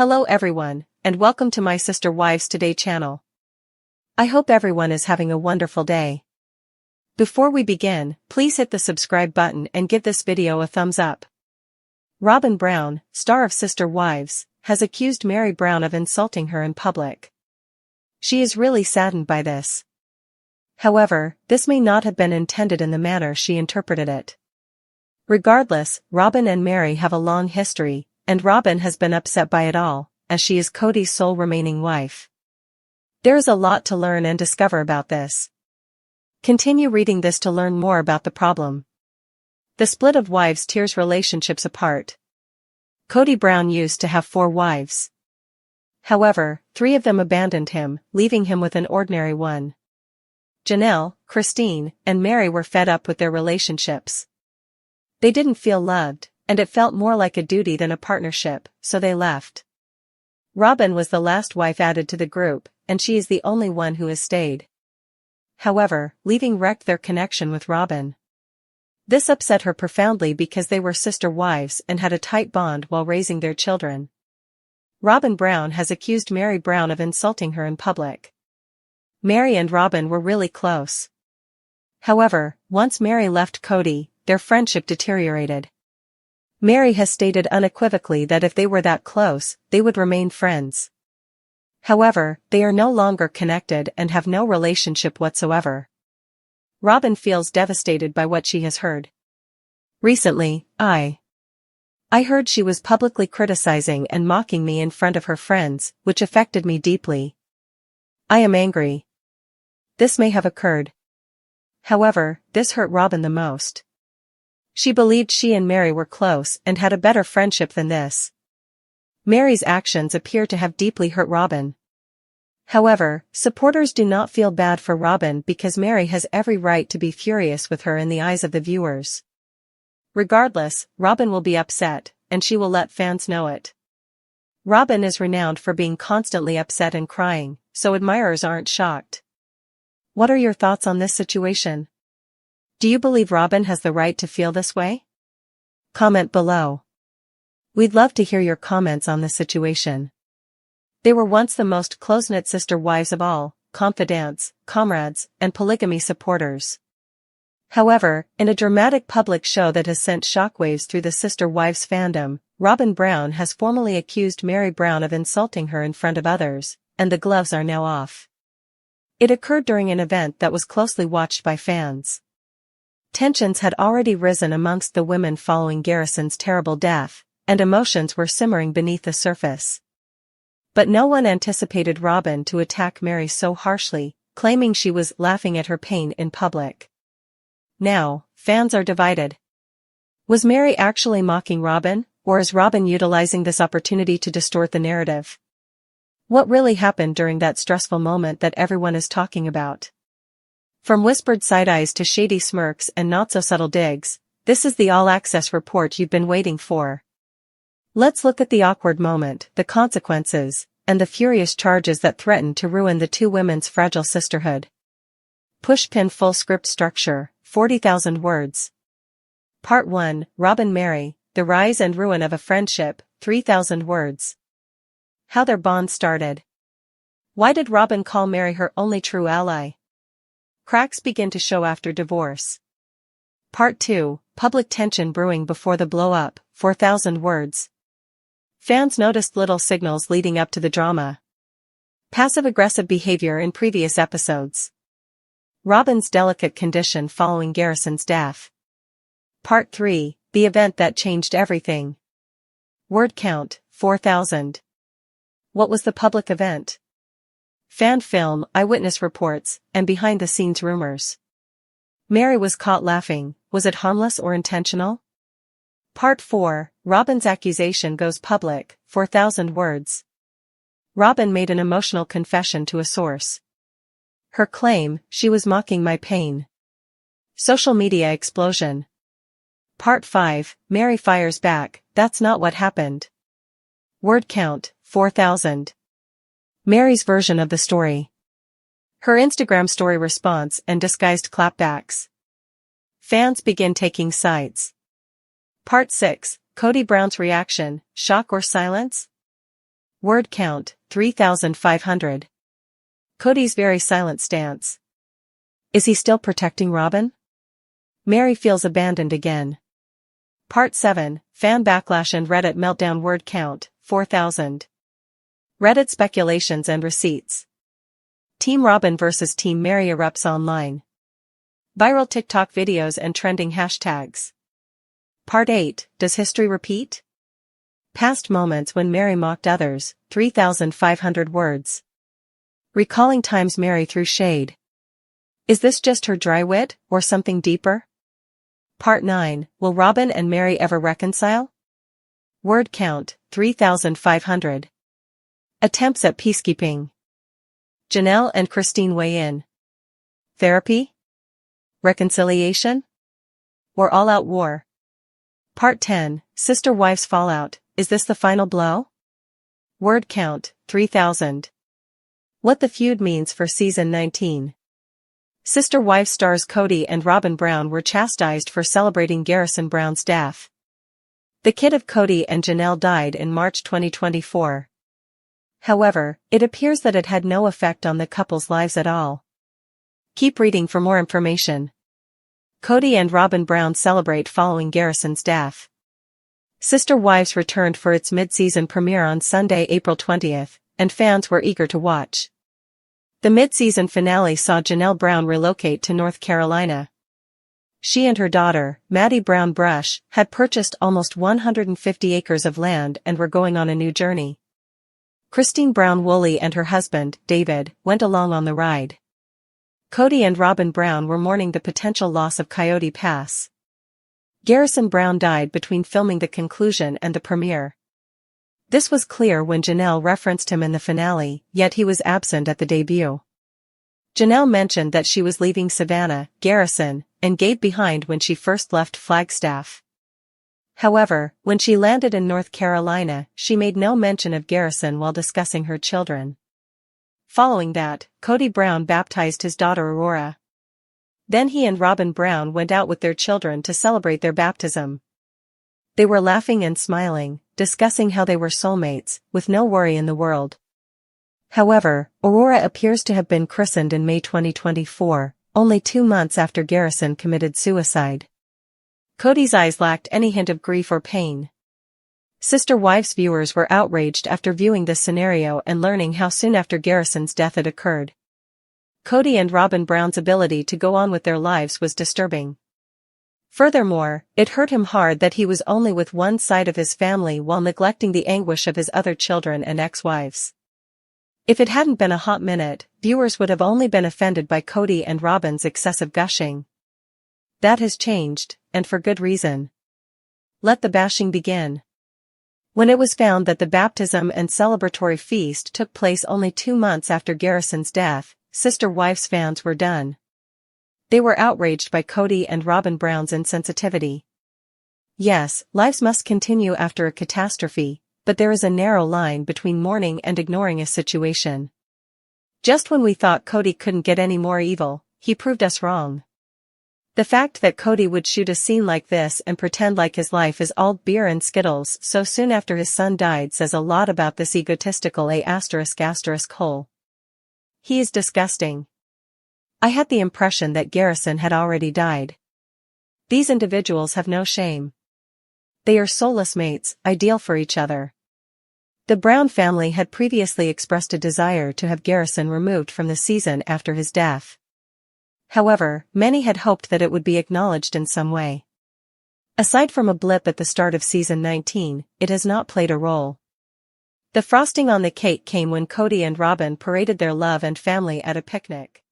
Hello everyone, and welcome to my Sister Wives Today channel. I hope everyone is having a wonderful day. Before we begin, please hit the subscribe button and give this video a thumbs up. Robyn Brown, star of Sister Wives, has accused Meri Brown of insulting her in public. She is really saddened by this. However, this may not have been intended in the manner she interpreted it. Regardless, Robyn and Meri have a long history, and Robyn has been upset by it all, as she is Cody's sole remaining wife. There is a lot to learn and discover about this. Continue reading this to learn more about the problem. The split of wives tears relationships apart. Cody Brown used to have 4 wives. However, 3 of them abandoned him, leaving him with an ordinary one. Janelle, Christine, and Meri were fed up with their relationships. They didn't feel loved, and it felt more like a duty than a partnership, so they left. Robyn was the last wife added to the group, and she is the only one who has stayed. However, leaving wrecked their connection with Robyn. This upset her profoundly because they were sister wives and had a tight bond while raising their children. Robyn Brown has accused Meri Brown of insulting her in public. Meri and Robyn were really close. However, once Meri left Cody, their friendship deteriorated. Meri has stated unequivocally that if they were that close, they would remain friends. However, they are no longer connected and have no relationship whatsoever. Robyn feels devastated by what she has heard. Recently, I heard she was publicly criticizing and mocking me in front of her friends, which affected me deeply. I am angry. This may have occurred. However, this hurt Robyn the most. She believed she and Meri were close and had a better friendship than this. Meri's actions appear to have deeply hurt Robyn. However, supporters do not feel bad for Robyn because Meri has every right to be furious with her in the eyes of the viewers. Regardless, Robyn will be upset, and she will let fans know it. Robyn is renowned for being constantly upset and crying, so admirers aren't shocked. What are your thoughts on this situation? Do you believe Robyn has the right to feel this way? Comment below. We'd love to hear your comments on this situation. They were once the most close-knit sister wives of all, confidants, comrades, and polygamy supporters. However, in a dramatic public show that has sent shockwaves through the sister wives fandom, Robyn Brown has formally accused Meri Brown of insulting her in front of others, and the gloves are now off. It occurred during an event that was closely watched by fans. Tensions had already risen amongst the women following Garrison's terrible death, and emotions were simmering beneath the surface. But no one anticipated Robyn to attack Meri so harshly, claiming she was laughing at her pain in public. Now, fans are divided. Was Meri actually mocking Robyn, or is Robyn utilizing this opportunity to distort the narrative? What really happened during that stressful moment that everyone is talking about? From whispered side-eyes to shady smirks and not-so-subtle digs, this is the all-access report you've been waiting for. Let's look at the awkward moment, the consequences, and the furious charges that threaten to ruin the 2 women's fragile sisterhood. Pushpin full script structure, 40,000 words. Part 1, Robyn Meri, the rise and ruin of a friendship, 3,000 words. How their bond started. Why did Robyn call Meri her only true ally? Cracks begin to show after divorce. Part 2, public tension brewing before the blow-up, 4,000 words. Fans noticed little signals leading up to the drama. Passive-aggressive behavior in previous episodes. Robyn's delicate condition following Garrison's death. Part 3, the event that changed everything. Word count, 4,000. What was the public event? Fan film, eyewitness reports, and behind-the-scenes rumors. Meri was caught laughing. Was it harmless or intentional? Part 4, Robyn's accusation goes public, 4,000 words. Robyn made an emotional confession to a source. Her claim, she was mocking my pain. Social media explosion. Part 5, Meri fires back, that's not what happened. Word count, 4,000. Meri's version of the story. Her Instagram story response and disguised clapbacks. Fans begin taking sides. Part 6, Cody Brown's reaction, shock or silence? Word count, 3,500. Cody's very silent stance. Is he still protecting Robyn? Meri feels abandoned again. Part 7, Fan Backlash and Reddit Meltdown. Word count, 4,000. Reddit speculations and receipts. Team Robyn vs Team Meri erupts online. Viral TikTok videos and trending hashtags. Part 8, Does history repeat? Past moments when Meri mocked others, 3,500 words. Recalling times Meri threw shade. Is this just her dry wit, or something deeper? Part 9, Will Robyn and Meri ever reconcile? Word count, 3,500. Attempts at peacekeeping. Janelle and Christine weigh in. Therapy? Reconciliation? Or all-out war? Part 10, Sister Wives Fallout. Is this the final blow? Word count, 3,000. What the feud means for Season 19. Sister Wives stars Cody and Robyn Brown were chastised for celebrating Garrison Brown's death. The kid of Cody and Janelle died in March 2024. However, it appears that it had no effect on the couple's lives at all. Keep reading for more information. Cody and Robyn Brown celebrate following Garrison's death. Sister Wives returned for its mid-season premiere on Sunday, April 20th, and fans were eager to watch. The mid-season finale saw Janelle Brown relocate to North Carolina. She and her daughter, Maddie Brown Brush, had purchased almost 150 acres of land and were going on a new journey. Christine Brown Woolley and her husband, David, went along on the ride. Cody and Robyn Brown were mourning the potential loss of Coyote Pass. Garrison Brown died between filming the conclusion and the premiere. This was clear when Janelle referenced him in the finale, yet he was absent at the debut. Janelle mentioned that she was leaving Savannah, Garrison, and Gabe behind when she first left Flagstaff. However, when she landed in North Carolina, she made no mention of Garrison while discussing her children. Following that, Cody Brown baptized his daughter Aurora. Then he and Robyn Brown went out with their children to celebrate their baptism. They were laughing and smiling, discussing how they were soulmates, with no worry in the world. However, Aurora appears to have been christened in May 2024, only 2 months after Garrison committed suicide. Cody's eyes lacked any hint of grief or pain. Sister Wives viewers were outraged after viewing this scenario and learning how soon after Garrison's death it occurred. Cody and Robyn Brown's ability to go on with their lives was disturbing. Furthermore, it hurt him hard that he was only with one side of his family while neglecting the anguish of his other children and ex-wives. If it hadn't been a hot minute, viewers would have only been offended by Cody and Robyn's excessive gushing. That has changed, and for good reason. Let the bashing begin. When it was found that the baptism and celebratory feast took place only 2 months after Garrison's death, Sister Wives fans were done. They were outraged by Cody and Robyn Brown's insensitivity. Yes, lives must continue after a catastrophe, but there is a narrow line between mourning and ignoring a situation. Just when we thought Cody couldn't get any more evil, he proved us wrong. The fact that Cody would shoot a scene like this and pretend like his life is all beer and Skittles so soon after his son died says a lot about this egotistical hole. He is disgusting. I had the impression that Garrison had already died. These individuals have no shame. They are soulless mates, ideal for each other. The Brown family had previously expressed a desire to have Garrison removed from the season after his death. However, many had hoped that it would be acknowledged in some way. Aside from a blip at the start of Season 19, it has not played a role. The frosting on the cake came when Cody and Robyn paraded their love and family at a picnic.